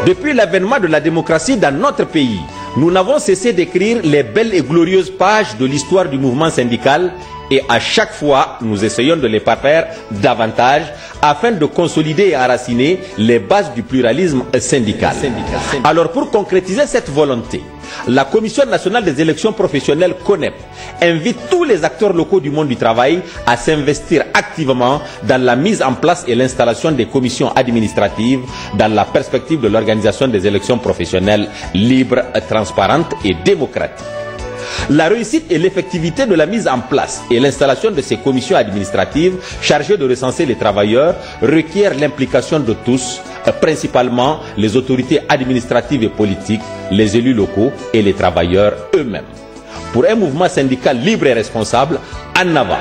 Depuis l'avènement de la démocratie dans notre pays, nous n'avons cessé d'écrire les belles et glorieuses pages de l'histoire du mouvement syndical et à chaque fois, nous essayons de les parfaire davantage afin de consolider et enraciner les bases du pluralisme syndical. Alors pour concrétiser cette volonté, la Commission nationale des élections professionnelles CONEP invite tous les acteurs locaux du monde du travail à s'investir activement dans la mise en place et l'installation des commissions administratives dans la perspective de l'organisation des élections professionnelles libres, transparentes et démocratiques. La réussite et l'effectivité de la mise en place et l'installation de ces commissions administratives chargées de recenser les travailleurs requiert l'implication de tous, principalement les autorités administratives et politiques, les élus locaux et les travailleurs eux-mêmes. Pour un mouvement syndical libre et responsable, en avant.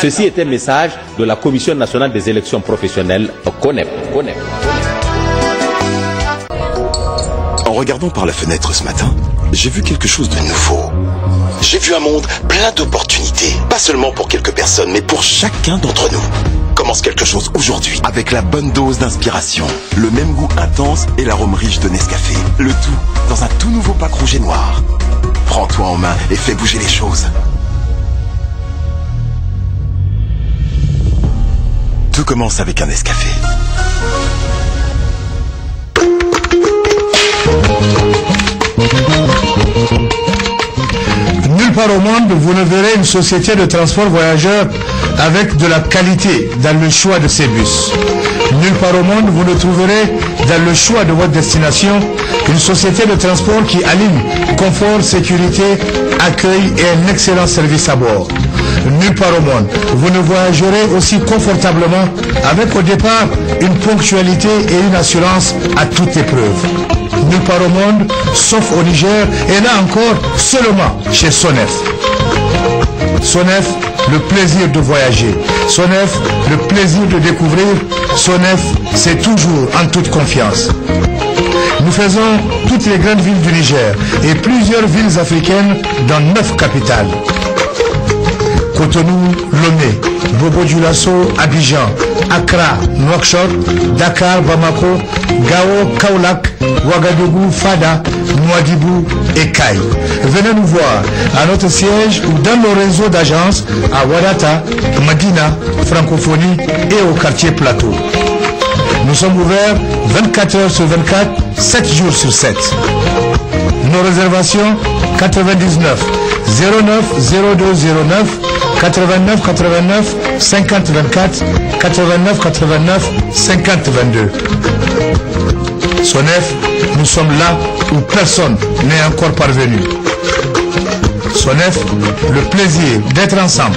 Ceci est un message de la Commission nationale des élections professionnelles, CONEP. En regardant par la fenêtre ce matin, j'ai vu quelque chose de nouveau. J'ai vu un monde plein d'opportunités, pas seulement pour quelques personnes, mais pour chacun d'entre nous. Commence quelque chose aujourd'hui, avec la bonne dose d'inspiration, le même goût intense et l'arôme riche de Nescafé. Le tout dans un tout nouveau pack rouge et noir. Prends-toi en main et fais bouger les choses. Tout commence avec un Nescafé. Nulle part au monde, vous ne verrez une société de transport voyageurs avec de la qualité dans le choix de ses bus. Nulle part au monde, vous ne trouverez dans le choix de votre destination une société de transport qui aligne confort, sécurité, accueil et un excellent service à bord. Nulle part au monde, vous ne voyagerez aussi confortablement avec au départ une ponctualité et une assurance à toute épreuve. Nulle part au monde, sauf au Niger, et là encore seulement chez Sonef. Sonef, le plaisir de voyager. Sonef, le plaisir de découvrir. Sonef, c'est toujours en toute confiance. Nous faisons toutes les grandes villes du Niger et plusieurs villes africaines dans 9 capitales. Cotonou, Lomé, Bobo-Dioulasso, Abidjan, Accra, Nouakchott, Dakar, Bamako, Gao, Kaolack, Ouagadougou, Fada, Nouadhibou et Kaï. Venez nous voir à notre siège ou dans nos réseaux d'agences à Wadata, Madina, Francophonie et au quartier Plateau. Nous sommes ouverts 24 heures sur 24, 7 jours sur 7. Nos réservations 99 09 0209 89 89 50 24 89 89 50 22. Sonef, nous sommes là où personne n'est encore parvenu. Sonef, le plaisir d'être ensemble.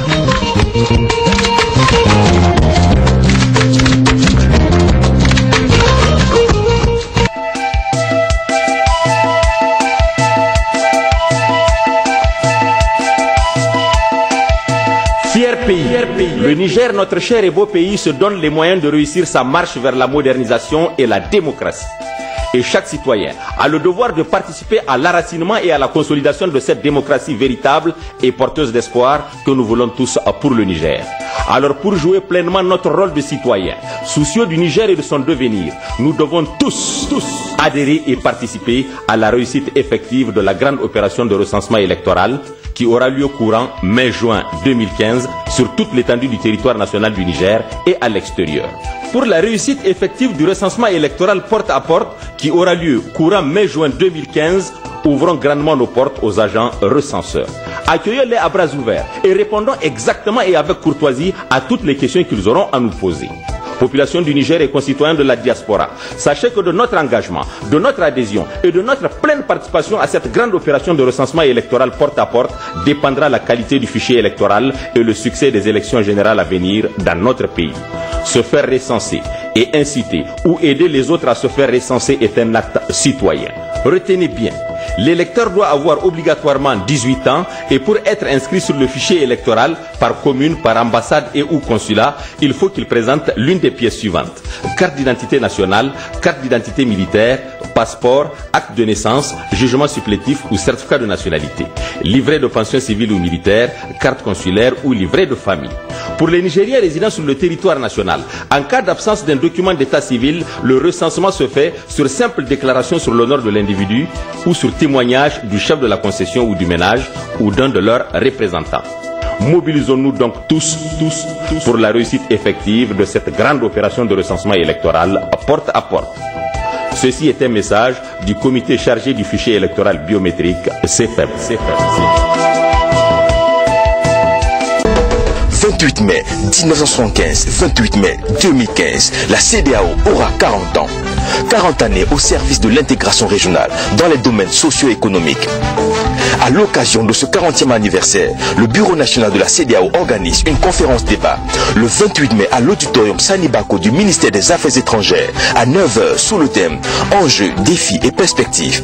Le Niger, notre cher et beau pays, se donne les moyens de réussir sa marche vers la modernisation et la démocratie. Et chaque citoyen a le devoir de participer à l'enracinement et à la consolidation de cette démocratie véritable et porteuse d'espoir que nous voulons tous pour le Niger. Alors pour jouer pleinement notre rôle de citoyen, soucieux du Niger et de son devenir, nous devons tous adhérer et participer à la réussite effective de la grande opération de recensement électoral qui aura lieu courant mai-juin 2015 sur toute l'étendue du territoire national du Niger et à l'extérieur. Pour la réussite effective du recensement électoral porte à porte qui aura lieu courant mai-juin 2015, ouvrons grandement nos portes aux agents recenseurs. Accueillons-les à bras ouverts et répondons exactement et avec courtoisie à toutes les questions qu'ils auront à nous poser. Population du Niger et concitoyens de la diaspora, sachez que de notre engagement, de notre adhésion et de notre pleine participation à cette grande opération de recensement électoral porte à porte dépendra la qualité du fichier électoral et le succès des élections générales à venir dans notre pays. Se faire recenser et inciter ou aider les autres à se faire recenser est un acte citoyen. Retenez bien, L'électeur doit avoir obligatoirement 18 ans et pour être inscrit sur le fichier électoral par commune, par ambassade et ou consulat, il faut qu'il présente l'une des pièces suivantes: carte d'identité nationale, carte d'identité militaire, passeport, acte de naissance, jugement supplétif ou certificat de nationalité, livret de pension civile ou militaire, carte consulaire ou livret de famille. Pour les Nigériens résidant sur le territoire national, en cas d'absence d'un document d'état civil, le recensement se fait sur simple déclaration sur l'honneur de l'individu ou sur témoignage du chef de la concession ou du ménage ou d'un de leurs représentants. Mobilisons-nous donc tous pour la réussite effective de cette grande opération de recensement électoral porte à porte. Ceci est un message du comité chargé du fichier électoral biométrique, CFEB. 28 mai 1975, 28 mai 2015, la CEDEAO aura 40 ans. 40 années au service de l'intégration régionale dans les domaines socio-économiques. À l'occasion de ce 40e anniversaire, le Bureau national de la CEDEAO organise une conférence débat le 28 mai à l'auditorium Sani Bako du ministère des Affaires étrangères à 9h sous le thème Enjeux, défis et perspectives.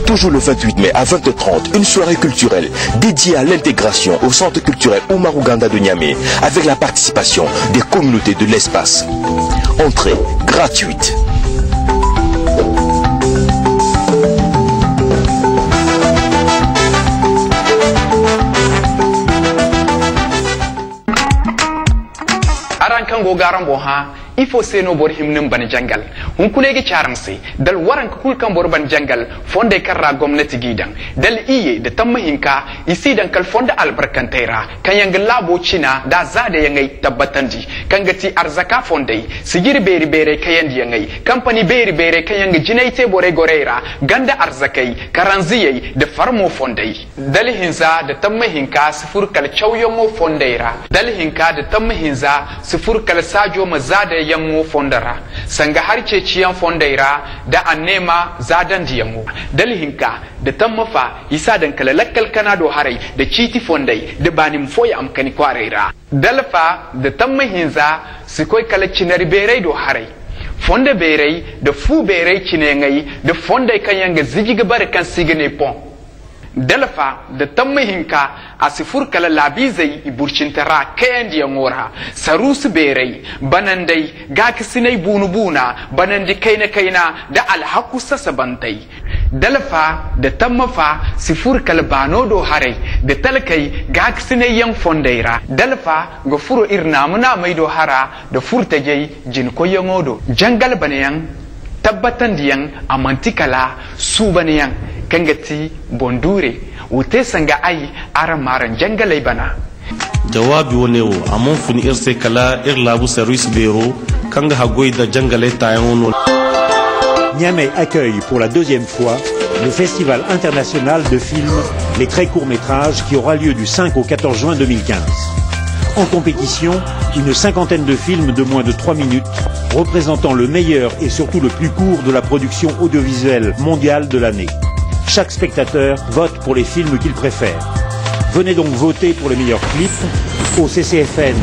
Toujours le 28 mai à 20h30, une soirée culturelle dédiée à l'intégration au centre culturel Omar Ouganda de Niamey avec la participation des communautés de l'espace. Entrée gratuite. Kango garan boha ifo seno bor himnin ban jangal hun kulegi charamsi dal waran kul kan bor ban jangal fonde karra gwamnati gidan dal iye da tammahinka isi dan kal fonda albarkantaira kan yanga labo cina da zade yangai tabbatandi kan gati arzaka fonde sigir beri bere kayan yangai company beri bere kan yanga jinaite bore goreira ganda arzakai karanziyai da farmo fonde dal hinza da tammahinka sifur kal chawyomo fondeira dal hinka da tammahinza sifur kal sajo mazada yango fondara sanga harce ciyan fondaira da annema zadan diyango dalhinka da tammafa isa dan kala lakkal kana do harai da citi fondai da banim foya amkani kwareira dalfa da tammahinza sikoi kala cinari berai do harai fonda berai da fu berai cinengai da fondai kan yanga zijiga barkan sigane pon dalfa da tammahinka a sifur kala labizai iburcintara kayan diya ngora sarusu berai banandai ga kisinai bunubuna banandi kaina da alhaku sasabantai dalfa da tammafa sifur kala banodo harai da talkai ga kisinai yan fondaira dalfa ga furo irnamuna maido hara da furtajai jinko yangodo jangal banayan tabbatan diyan amantikala su banayan kangati bondure wote sanga ai aramaran jangalai bana jawabi wonewo amon funi irse kala irlabu service bureau kanga hagoy da jangalai tayono. Niamey accueille pour la deuxième fois le Festival international de films Les très courts métrages qui aura lieu du 5 au 14 juin 2015. En compétition, une cinquantaine de films de moins de 3 minutes représentant le meilleur et surtout le plus court de la production audiovisuelle mondiale de l'année. Chaque spectateur vote pour les films qu'il préfère. Venez donc voter pour les meilleurs clips au CCFN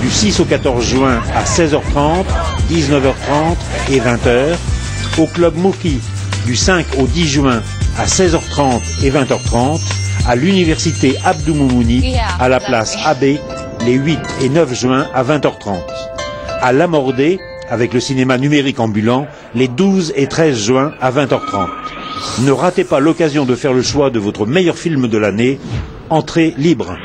du 6 au 14 juin à 16h30, 19h30 et 20h, au Club Mouki du 5 au 10 juin à 16h30 et 20h30, à l'Université Abdou Moumouni à la place Abbé les 8 et 9 juin à 20h30, à Lamordé avec le cinéma numérique ambulant les 12 et 13 juin à 20h30. Ne ratez pas l'occasion de faire le choix de votre meilleur film de l'année. Entrée libre.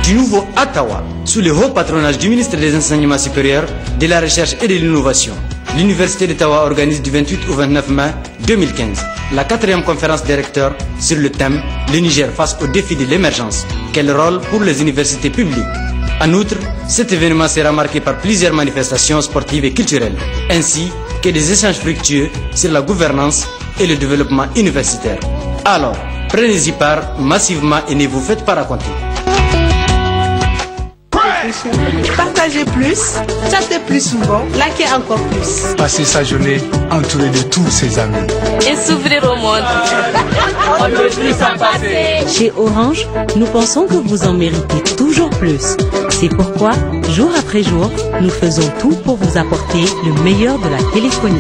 Du nouveau Ottawa, sous le haut patronage du ministre des Enseignements supérieurs, de la Recherche et de l'Innovation, l'Université d'Ottawa organise du 28 au 29 mai 2015 la 4e conférence des recteurs sur le thème « Le Niger face aux défis de l'émergence. Quel rôle pour les universités publiques ?» En outre, cet événement sera marqué par plusieurs manifestations sportives et culturelles, ainsi que des échanges fructueux sur la gouvernance et le développement universitaire. Alors, prenez-y part massivement et ne vous faites pas raconter. Partagez plus, chattez plus souvent, likez encore plus. Passez sa journée entouré de tous ses amis. Et s'ouvrir au monde. On ne peut plus s'en passer. Chez Orange, nous pensons que vous en méritez toujours plus. C'est pourquoi, jour après jour, nous faisons tout pour vous apporter le meilleur de la téléphonie.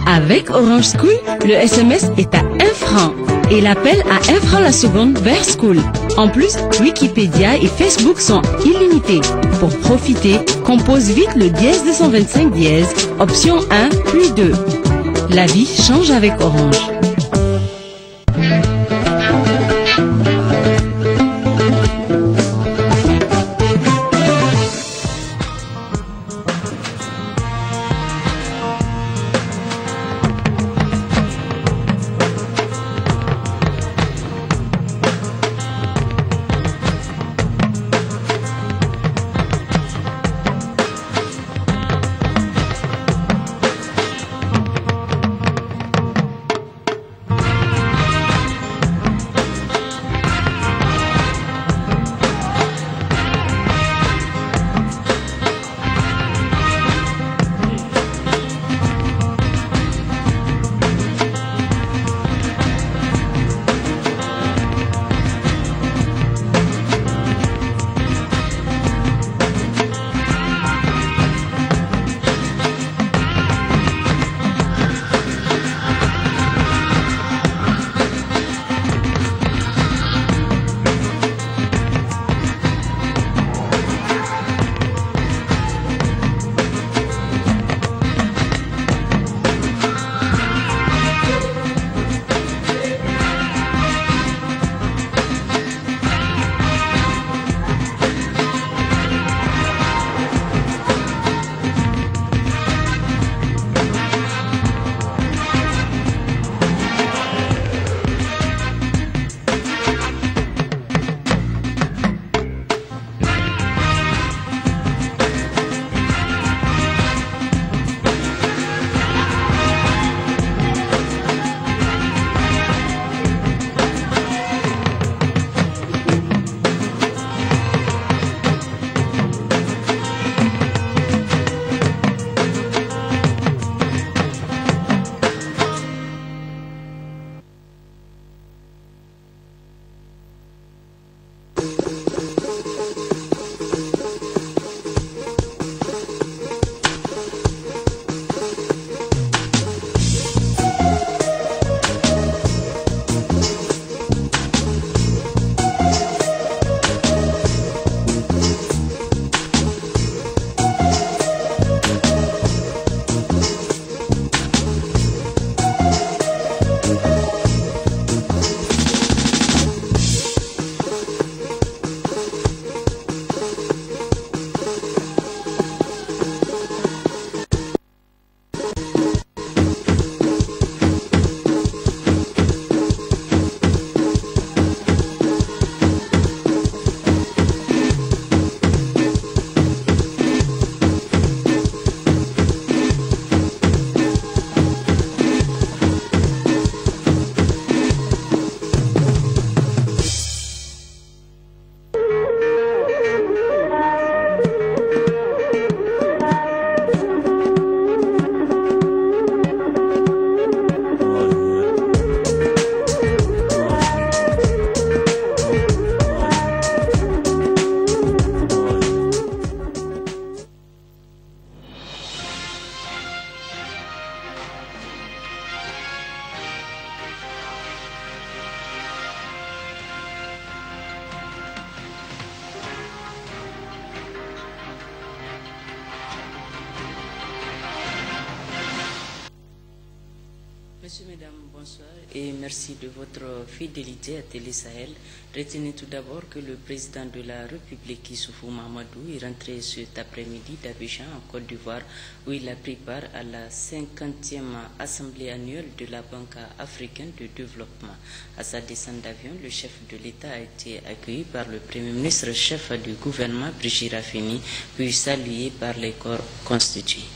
Avec Orange School, le SMS est à 1 franc et l'appel à 1 franc la seconde vers School. En plus, Wikipédia et Facebook sont illimités. Pour profiter, compose vite le dièse 225 dièse, option 1 puis 2. La vie change avec Orange. Messieurs, mesdames, bonsoir et merci de votre fidélité à Télé Sahel. Retenez tout d'abord que le président de la République, Issoufou Mahamadou, est rentré cet après-midi d'Abidjan, en Côte d'Ivoire, où il a pris part à la 50e Assemblée annuelle de la Banque africaine de développement. À sa descente d'avion, le chef de l'État a été accueilli par le Premier ministre, chef du gouvernement, Brigitte Raffini, puis salué par les corps constitués.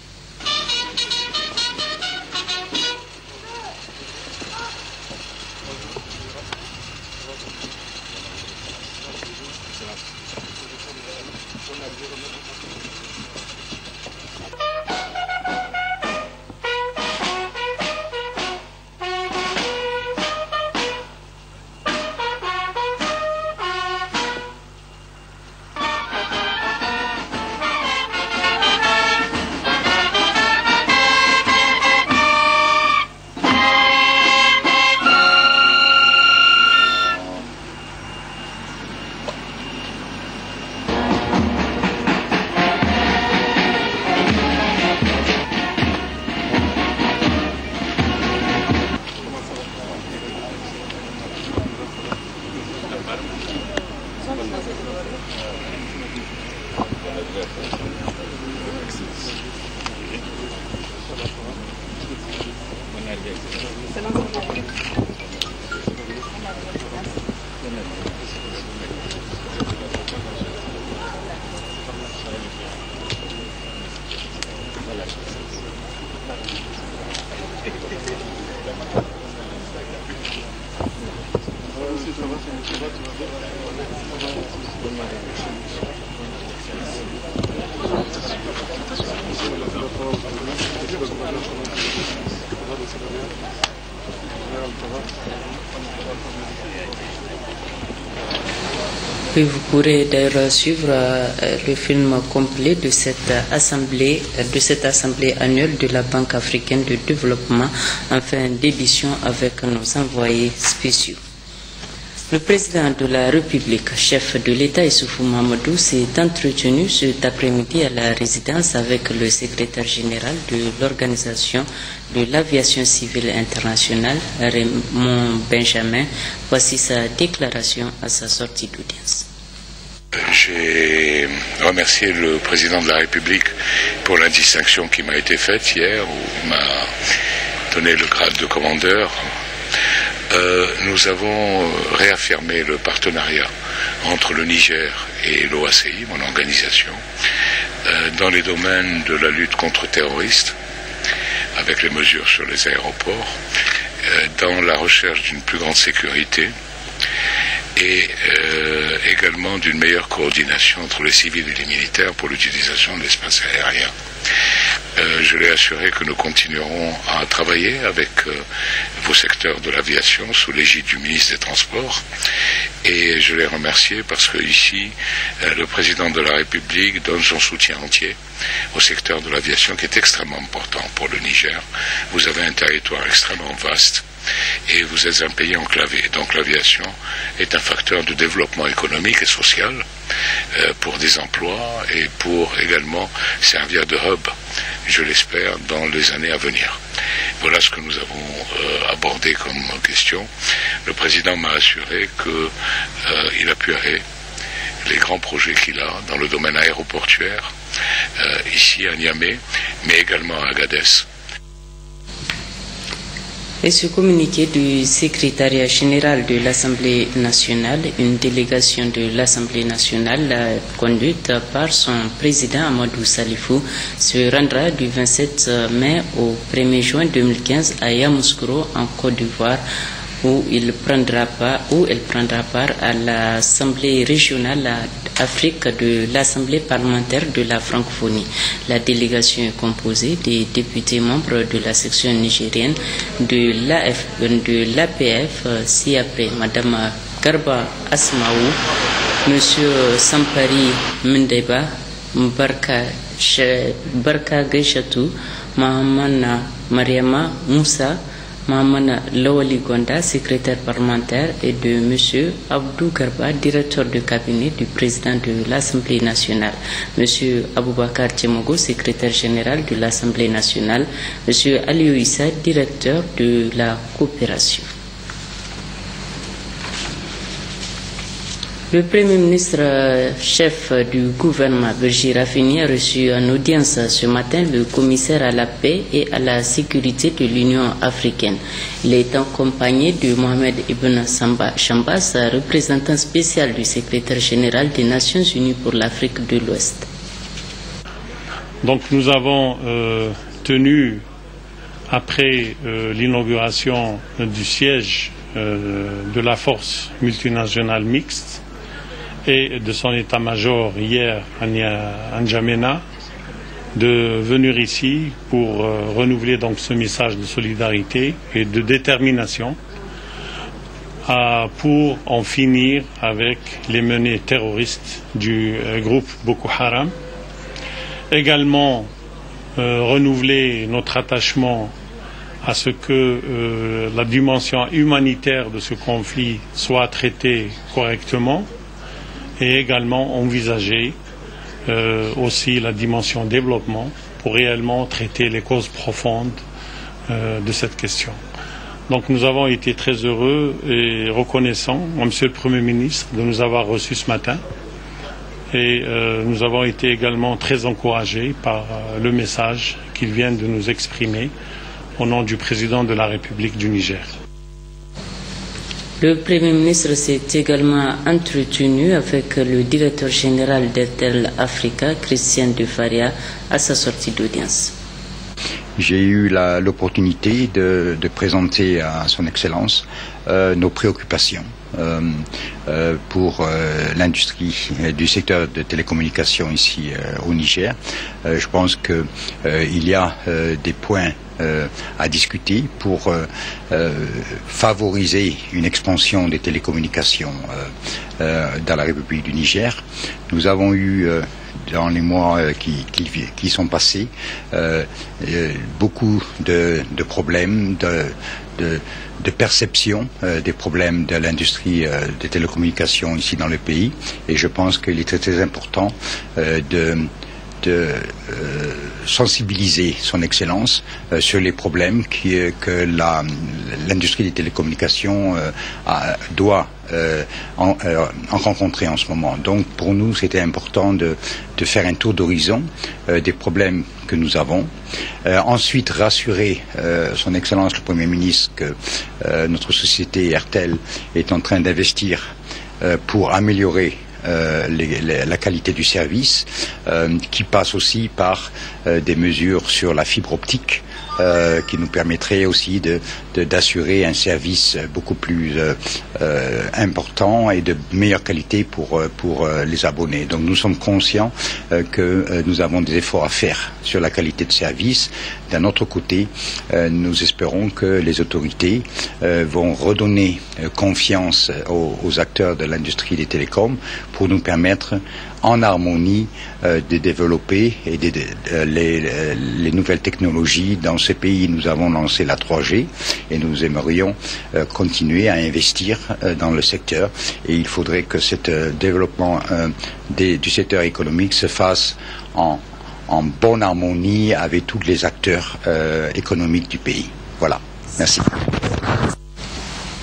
Et vous pourrez d'ailleurs suivre le film complet de cette assemblée annuelle de la Banque africaine de développement en fin d'édition avec nos envoyés spéciaux. Le président de la République, chef de l'État Issoufou Mahamadou, s'est entretenu cet après-midi à la résidence avec le secrétaire général de l'Organisation de l'aviation civile internationale, Raymond Benjamin. Voici sa déclaration à sa sortie d'audience. J'ai remercié le président de la République pour la distinction qui m'a été faite hier, où il m'a donné le grade de commandeur. Nous avons réaffirmé le partenariat entre le Niger et l'OACI, mon organisation, dans les domaines de la lutte contre terroristes, avec les mesures sur les aéroports, dans la recherche d'une plus grande sécurité et également d'une meilleure coordination entre les civils et les militaires pour l'utilisation de l'espace aérien. Je l'ai assuré que nous continuerons à travailler avec vos secteurs de l'aviation sous l'égide du ministre des Transports, et je l'ai remercié parce que ici le président de la République donne son soutien entier au secteur de l'aviation qui est extrêmement important pour le Niger. Vous avez un territoire extrêmement vaste et vous êtes un pays enclavé. Donc l'aviation est un facteur de développement économique et social pour des emplois et pour également servir de hub, je l'espère, dans les années à venir. Voilà ce que nous avons abordé comme question. Le président m'a assuré qu'il appuierait les grands projets qu'il a dans le domaine aéroportuaire, ici à Niamey, mais également à Agadez. Et ce communiqué du secrétariat général de l'Assemblée nationale, une délégation de l'Assemblée nationale conduite par son président Amadou Salifou, se rendra du 27 mai au 1er juin 2015 à Yamoussoukro en Côte d'Ivoire, où elle prendra part à l'Assemblée régionale Afrique de l'Assemblée parlementaire de la francophonie. La délégation est composée des députés membres de la section nigérienne de l'APF, ci-après Madame Garba Asmaou, Monsieur Sampari Mendeba, Barka Gaishatou, Mahamana Mariama Moussa, Mahamana Lawali Gonda, secrétaire parlementaire, et de M. Abdou Garba, directeur de cabinet du président de l'Assemblée nationale, M. Aboubakar Tchemogo, secrétaire général de l'Assemblée nationale, M. Aliou Issa, directeur de la coopération. Le Premier ministre chef du gouvernement, Birji Rafini, a reçu en audience ce matin le commissaire à la paix et à la sécurité de l'Union africaine. Il est accompagné de Mohamed Ibn Chambas, représentant spécial du secrétaire général des Nations Unies pour l'Afrique de l'Ouest. Donc nous avons tenu, après l'inauguration du siège de la force multinationale mixte et de son état-major hier à N'Djamena, de venir ici pour renouveler donc ce message de solidarité et de détermination pour en finir avec les menées terroristes du groupe Boko Haram. Également renouveler notre attachement à ce que la dimension humanitaire de ce conflit soit traitée correctement, et également envisager aussi la dimension développement pour réellement traiter les causes profondes de cette question. Donc nous avons été très heureux et reconnaissants à Monsieur le Premier ministre de nous avoir reçus ce matin Et nous avons été également très encouragés par le message qu'ils viennent de nous exprimer au nom du président de la République du Niger. Le Premier ministre s'est également entretenu avec le directeur général d'Airtel Africa, Christian De Faria, à sa sortie d'audience. J'ai eu l'opportunité de présenter à son Excellence nos préoccupations pour l'industrie du secteur de télécommunications ici au Niger. Je pense qu'il y a des points à discuter pour favoriser une expansion des télécommunications dans la République du Niger. Nous avons eu dans les mois qui sont passés beaucoup de problèmes, de perception des problèmes de l'industrie des télécommunications ici dans le pays, et je pense qu'il est très important de sensibiliser son Excellence sur les problèmes que l'industrie des télécommunications doit en rencontrer en ce moment. Donc pour nous c'était important de faire un tour d'horizon des problèmes que nous avons. Ensuite rassurer son Excellence le Premier ministre que notre société Airtel est en train d'investir pour améliorer la qualité du service, qui passe aussi par des mesures sur la fibre optique, qui nous permettrait aussi d'assurer un service beaucoup plus important et de meilleure qualité pour les abonnés. Donc nous sommes conscients que nous avons des efforts à faire sur la qualité de service. D'un autre côté, nous espérons que les autorités vont redonner confiance aux acteurs de l'industrie des télécoms pour nous permettre en harmonie de développer les nouvelles technologies. Dans ce pays, nous avons lancé la 3G et nous aimerions continuer à investir dans le secteur, et il faudrait que ce développement du secteur économique se fasse en bonne harmonie avec tous les acteurs économiques du pays. Voilà. Merci.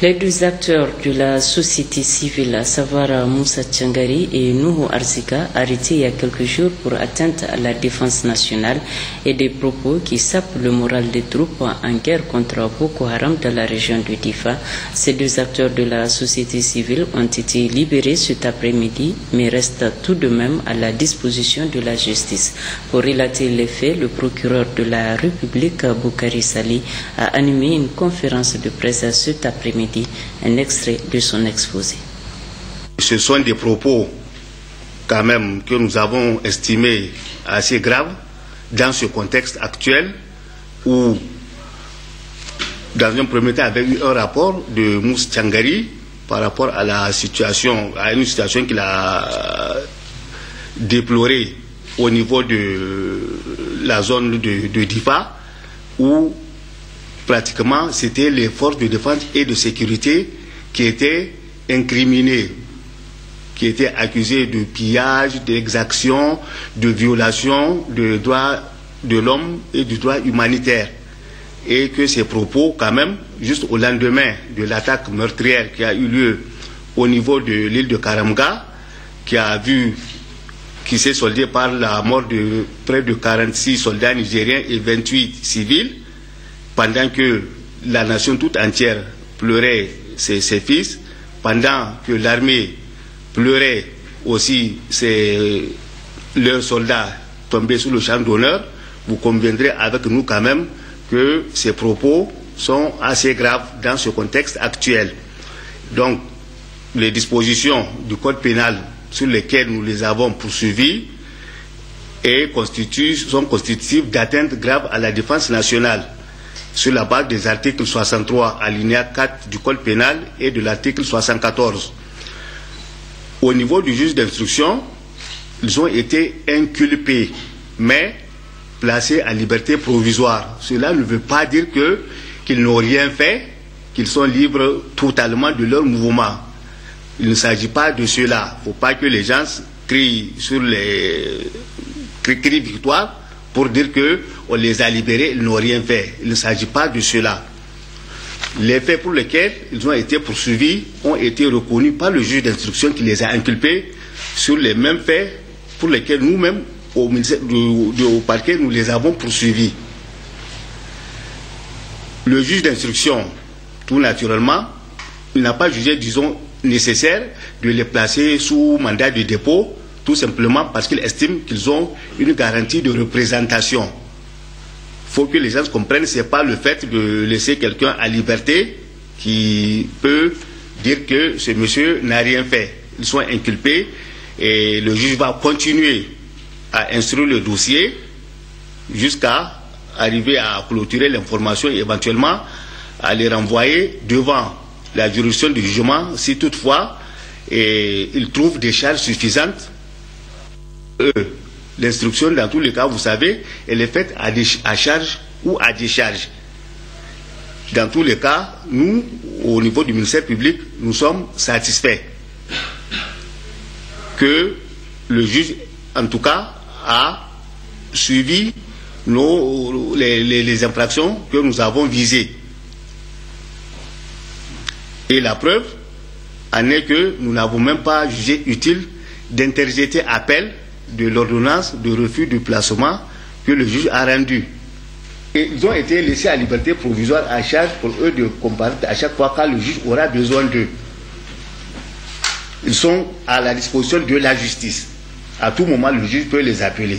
Les deux acteurs de la société civile, à savoir Moussa Tchangari et Nuhu Arzika, arrêtés il y a quelques jours pour atteinte à la défense nationale et des propos qui sapent le moral des troupes en guerre contre Boko Haram dans la région de Difa. Ces deux acteurs de la société civile ont été libérés cet après-midi, mais restent tout de même à la disposition de la justice. Pour relater les faits, le procureur de la République, Boukari Sali, a animé une conférence de presse cet après-midi. Un extrait de son exposé. Ce sont des propos quand même que nous avons estimés assez graves dans ce contexte actuel où, dans un premier temps, il y avait eu un rapport de Moussa Tchangari par rapport à une situation qu'il a déplorée au niveau de la zone de Difa, où pratiquement c'était les forces de défense et de sécurité qui étaient incriminées, qui étaient accusées de pillage, d'exaction, de violation des droits de l'homme et du droit humanitaire. Et que ces propos, quand même, juste au lendemain de l'attaque meurtrière qui a eu lieu au niveau de l'île de Karamga, qui s'est soldée par la mort de près de 46 soldats nigériens et 28 civils, pendant que la nation toute entière pleurait ses fils, pendant que l'armée pleurait aussi leurs soldats tombés sous le champ d'honneur, vous conviendrez avec nous quand même que ces propos sont assez graves dans ce contexte actuel. Donc, les dispositions du Code pénal sur lesquelles nous les avons poursuivies sont constitutives d'atteintes graves à la défense nationale, sur la base des articles 63 alinéa 4 du Code pénal et de l'article 74. Au niveau du juge d'instruction, ils ont été inculpés, mais placés en liberté provisoire. Cela ne veut pas dire qu'ils n'ont rien fait, qu'ils sont libres totalement de leur mouvement. Il ne s'agit pas de cela. Il ne faut pas que les gens crient victoire pour dire qu'on les a libérés, ils n'ont rien fait. Il ne s'agit pas de cela. Les faits pour lesquels ils ont été poursuivis ont été reconnus par le juge d'instruction qui les a inculpés sur les mêmes faits pour lesquels nous-mêmes, au parquet, nous les avons poursuivis. Le juge d'instruction, tout naturellement, il n'a pas jugé, disons, nécessaire de les placer sous mandat de dépôt, tout simplement parce qu'il estime qu'ils ont une garantie de représentation. Il faut que les gens comprennent, ce n'est pas le fait de laisser quelqu'un à liberté qui peut dire que ce monsieur n'a rien fait. Ils sont inculpés et le juge va continuer à instruire le dossier jusqu'à arriver à clôturer l'information et éventuellement à les renvoyer devant la juridiction du jugement si toutefois il trouve des charges suffisantes. L'instruction, dans tous les cas, vous savez, elle est faite à charge ou à décharge. Dans tous les cas, nous, au niveau du ministère public, nous sommes satisfaits que le juge, en tout cas, a suivi les infractions que nous avons visées. Et la preuve en est que nous n'avons même pas jugé utile d'interjeter appel de l'ordonnance de refus de placement que le juge a rendue. Et ils ont été laissés à liberté provisoire à charge pour eux de comparaître à chaque fois quand le juge aura besoin d'eux. Ils sont à la disposition de la justice. À tout moment, le juge peut les appeler.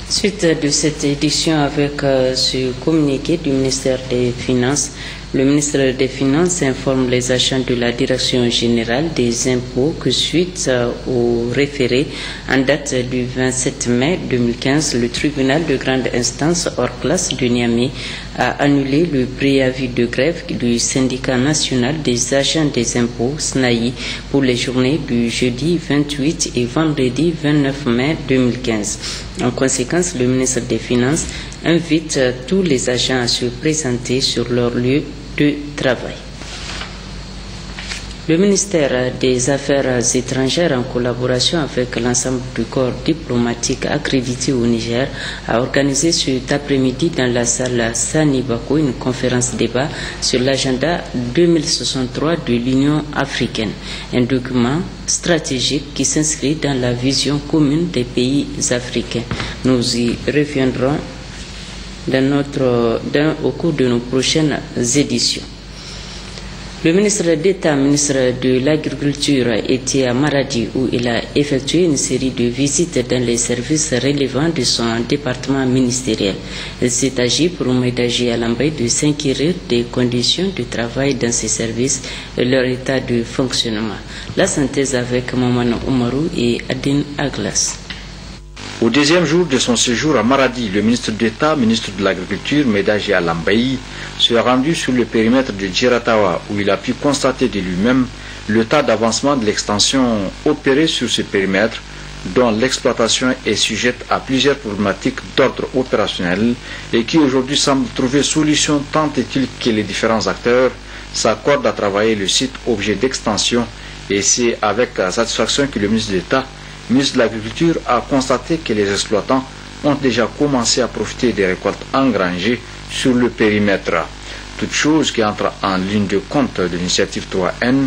Suite de cette édition avec ce communiqué du ministère des Finances, le ministre des Finances informe les agents de la Direction générale des impôts que suite au référé en date du 27 mai 2015, le tribunal de grande instance hors classe de Niamey a annulé le préavis de grève du syndicat national des agents des impôts SNAI pour les journées du jeudi 28 et vendredi 29 mai 2015. En conséquence, le ministre des Finances invite tous les agents à se présenter sur leur lieu de travail. Le ministère des Affaires étrangères, en collaboration avec l'ensemble du corps diplomatique accrédité au Niger, a organisé cet après-midi dans la salle Sani Bako une conférence débat sur l'agenda 2063 de l'Union africaine, un document stratégique qui s'inscrit dans la vision commune des pays africains. Nous y reviendrons au cours de nos prochaines éditions. Le ministre d'État, ministre de l'Agriculture, était à Maradi où il a effectué une série de visites dans les services relevant de son département ministériel. Il s'est agi pour Maidaji Alambay de s'inquiéter des conditions de travail dans ces services et leur état de fonctionnement. La synthèse avec Maman Oumarou et Adine Aglas. Au deuxième jour de son séjour à Maradi, le ministre d'État, ministre de l'Agriculture, Maidaji Alambayi, se est rendu sur le périmètre de Djiratawa où il a pu constater de lui-même le tas d'avancement de l'extension opérée sur ce périmètre, dont l'exploitation est sujette à plusieurs problématiques d'ordre opérationnel et qui aujourd'hui semble trouver solution tant est-il que les différents acteurs s'accordent à travailler le site objet d'extension. Et c'est avec satisfaction que le ministre d'État, ministre de l'Agriculture, a constaté que les exploitants ont déjà commencé à profiter des récoltes engrangées sur le périmètre. Toute chose qui entre en ligne de compte de l'initiative 3N,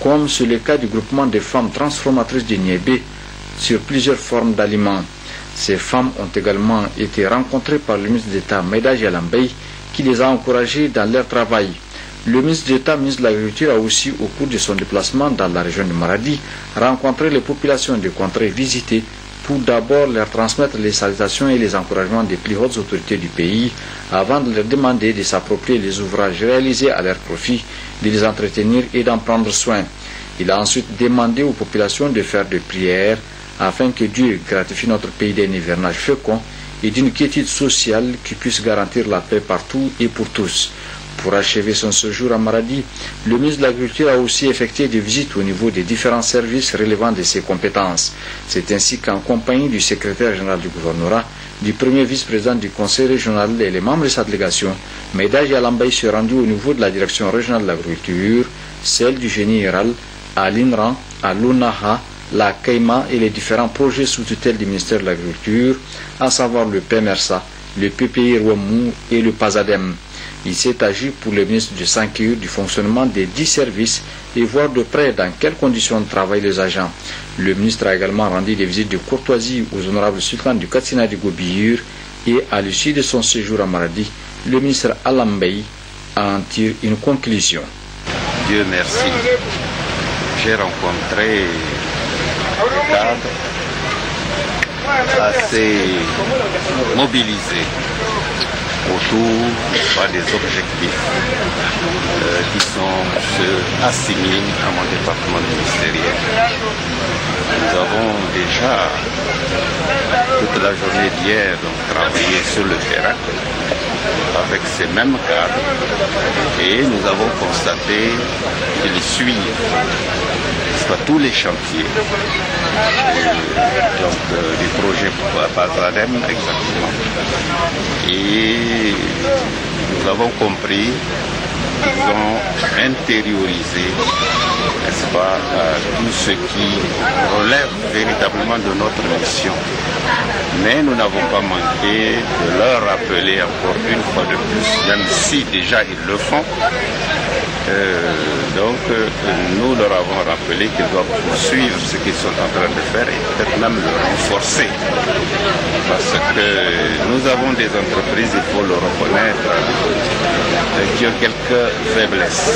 comme c'est le cas du groupement des femmes transformatrices de Niébé sur plusieurs formes d'aliments. Ces femmes ont également été rencontrées par le ministre d'État Maidaji Alambayi qui les a encouragées dans leur travail. Le ministre d'État, ministre de l'Agriculture, a aussi, au cours de son déplacement dans la région de Maradi, rencontré les populations des contrées visitées pour d'abord leur transmettre les salutations et les encouragements des plus hautes autorités du pays, avant de leur demander de s'approprier les ouvrages réalisés à leur profit, de les entretenir et d'en prendre soin. Il a ensuite demandé aux populations de faire des prières afin que Dieu gratifie notre pays d'un hivernage fécond et d'une quiétude sociale qui puisse garantir la paix partout et pour tous. Pour achever son séjour à Maradi, le ministre de l'Agriculture a aussi effectué des visites au niveau des différents services relevant de ses compétences. C'est ainsi qu'en compagnie du secrétaire général du gouvernorat, du premier vice-président du conseil régional et les membres de sa délégation, Maidaji Alambayi s'est rendu au niveau de la direction régionale de l'agriculture, celle du génie rural, à l'INRAN, à l'UNAHA, la CAIMA et les différents projets sous tutelle du ministère de l'Agriculture, à savoir le PEMERSA, le PPI Rwamou et le PASADEM. Il s'est agi pour le ministre de s'inquiéter du fonctionnement des 10 services et voir de près dans quelles conditions travaillent les agents. Le ministre a également rendu des visites de courtoisie aux honorables sultans du Katsina de Gobir et à l'issue de son séjour à Maradi, le ministre Alambaï en tire une conclusion. Dieu merci, j'ai rencontré des cadres assez mobilisés autour des objectifs qui sont ceux assignés à mon département ministériel. Nous avons déjà toute la journée d'hier travaillé sur le terrain avec ces mêmes cadres et nous avons constaté qu'ils suivent tous les chantiers du projet Bazadem exactement. Et nous avons compris qu'ils ont intériorisé, n'est-ce pas, tout ce qui relève véritablement de notre mission. Mais nous n'avons pas manqué de leur rappeler encore une fois de plus, même si déjà ils le font. Nous leur avons rappelé qu'ils doivent poursuivre ce qu'ils sont en train de faire et peut-être même le renforcer. Parce que nous avons des entreprises, il faut le reconnaître, qui ont quelques faiblesses.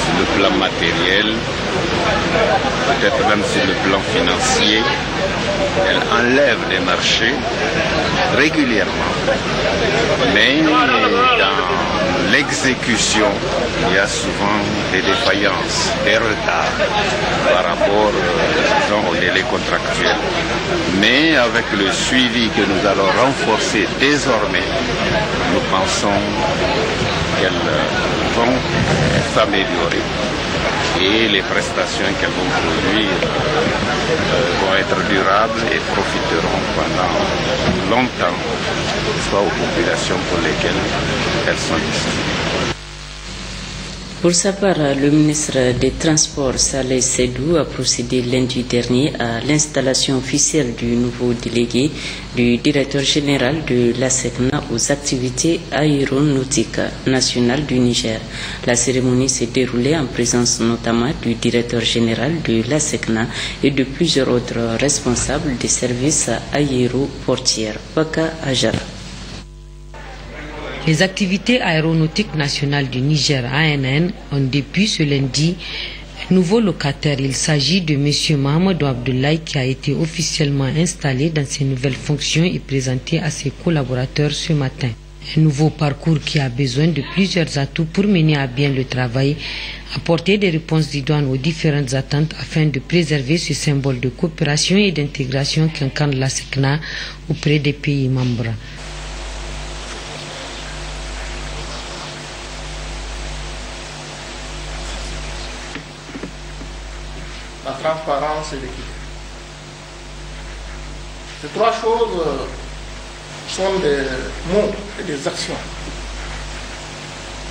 Sur le plan matériel, peut-être même sur le plan financier, elles enlèvent des marchés régulièrement. Mais dans l'exécution, il y a souvent des défaillances, des retards par rapport aux délais contractuels. Mais avec le suivi que nous allons renforcer désormais, nous pensons qu'elles vont s'améliorer et les prestations qu'elles vont produire vont être durables et profiteront pendant longtemps, soit aux populations pour lesquelles elles sont distribuées. Pour sa part, le ministre des Transports, Saleh Sedou, a procédé lundi dernier à l'installation officielle du nouveau délégué du directeur général de l'ASECNA aux activités aéronautiques nationales du Niger. La cérémonie s'est déroulée en présence notamment du directeur général de l'ASECNA et de plusieurs autres responsables des services aéroportiers. Baka Ajar. Les activités aéronautiques nationales du Niger, ANN, ont depuis ce lundi un nouveau locataire. Il s'agit de M. Mohamedou Abdoulaye qui a été officiellement installé dans ses nouvelles fonctions et présenté à ses collaborateurs ce matin. Un nouveau parcours qui a besoin de plusieurs atouts pour mener à bien le travail, apporter des réponses idoines aux différentes attentes afin de préserver ce symbole de coopération et d'intégration qu'incarne l'ASECNA auprès des pays membres. La transparence et l'équité. Ces trois choses sont des mots et des actions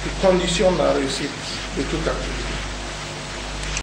qui conditionnent la réussite de toute activité.